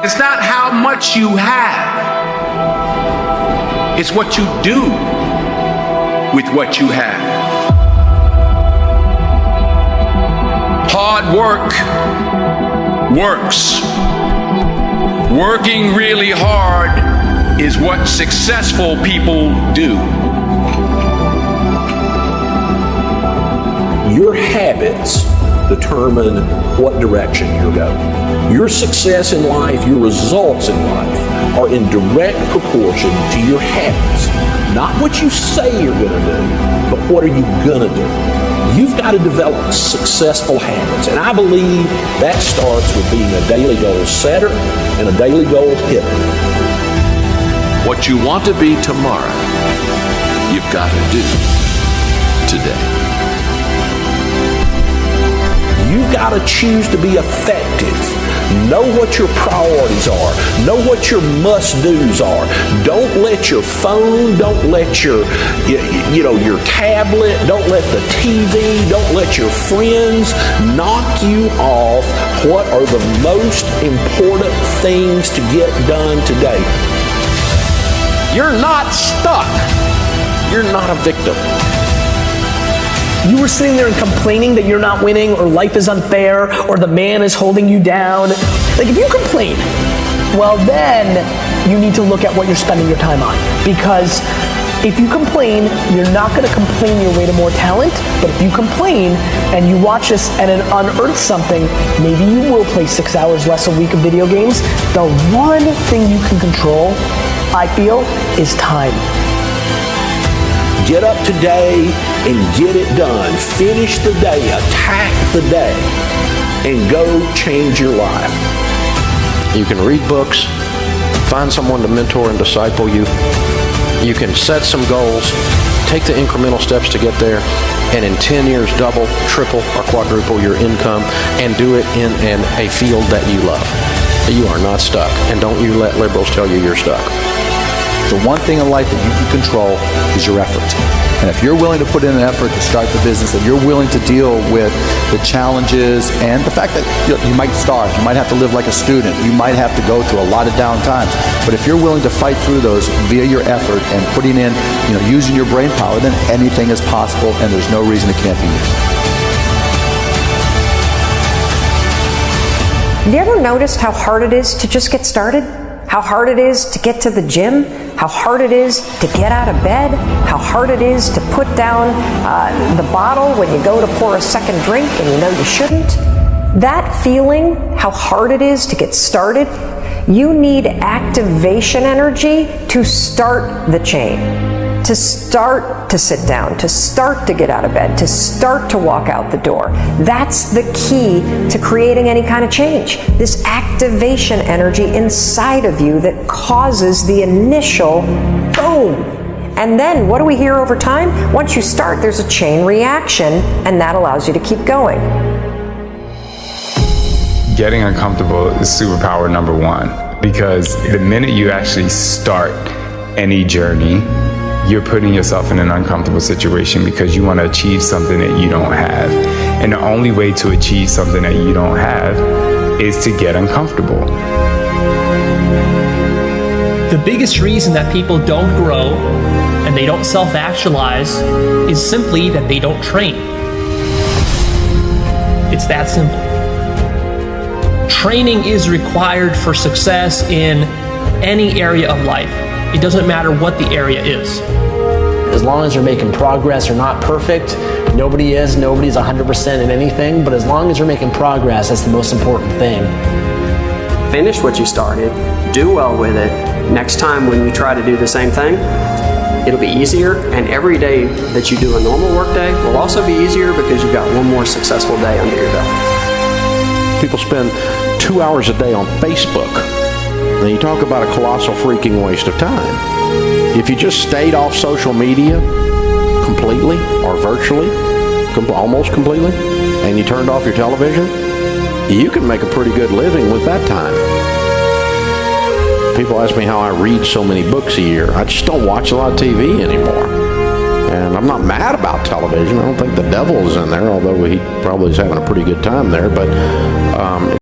It's not how much you have. It's what you do with what you have. Hard work works. Working really hard is what successful people do. Your habits determine what direction you're going. Your success in life, your results in life are in direct proportion to your habits. Not what you say you're going to do, but what are you going to do? You've got to develop successful habits, and I believe that starts with being a daily goal setter and a daily goal hitter. What you want to be tomorrow, you've got to do today. You've got to choose to be effective. Know what your priorities are. Know what your must-dos are. Don't let your phone, don't let your tablet, don't let the TV, don't let your friends knock you off what are the most important things to get done today. You're not stuck. You're not a victim. You were sitting there and complaining that you're not winning, or life is unfair, or the man is holding you down. Like, if you complain, well then you need to look at what you're spending your time on. Because if you complain, you're not going to complain your way to more talent. But if you complain and you watch this and it unearths something, maybe you will play 6 hours less a week of video games. The one thing you can control, I feel, is time. Get up today and get it done. Finish the day, attack the day, and go change your life. You can read books, find someone to mentor and disciple you. You can set some goals, take the incremental steps to get there, and in 10 years double, triple, or quadruple your income, and do it in a field that you love. You are not stuck, and don't you let liberals tell you you're stuck. The one thing in life that you can control is your effort. And if you're willing to put in an effort to start the business, and you're willing to deal with the challenges and the fact that you might starve, you might have to live like a student, you might have to go through a lot of down times. But if you're willing to fight through those via your effort and putting in, using your brain power, then anything is possible, and there's no reason it can't be you. Have you ever noticed how hard it is to just get started? How hard it is to get to the gym? How hard it is to get out of bed? How hard it is to put down the bottle when you go to pour a second drink and you know you shouldn't? That feeling, how hard it is to get started, you need activation energy to start the chain. To start to sit down, to start to get out of bed, to start to walk out the door. That's the key to creating any kind of change. This activation energy inside of you that causes the initial boom. And then what do we hear over time? Once you start, there's a chain reaction, and that allows you to keep going. Getting uncomfortable is superpower number one, because the minute you actually start any journey, you're putting yourself in an uncomfortable situation because you want to achieve something that you don't have. And the only way to achieve something that you don't have is to get uncomfortable. The biggest reason that people don't grow and they don't self-actualize is simply that they don't train. It's that simple. Training is required for success in any area of life. It doesn't matter what the area is. As long as you're making progress, you're not perfect. Nobody is. Nobody's 100% in anything. But as long as you're making progress, that's the most important thing. Finish what you started. Do well with it. Next time when you try to do the same thing, it'll be easier. And every day that you do a normal work day will also be easier because you've got one more successful day under your belt. People spend 2 hours a day on Facebook. And you talk about a colossal freaking waste of time. If you just stayed off social media completely or virtually, almost completely, and you turned off your television, you can make a pretty good living with that time. People ask me how I read so many books a year. I just don't watch a lot of TV anymore. And I'm not mad about television. I don't think the devil is in there, although he probably is having a pretty good time there. But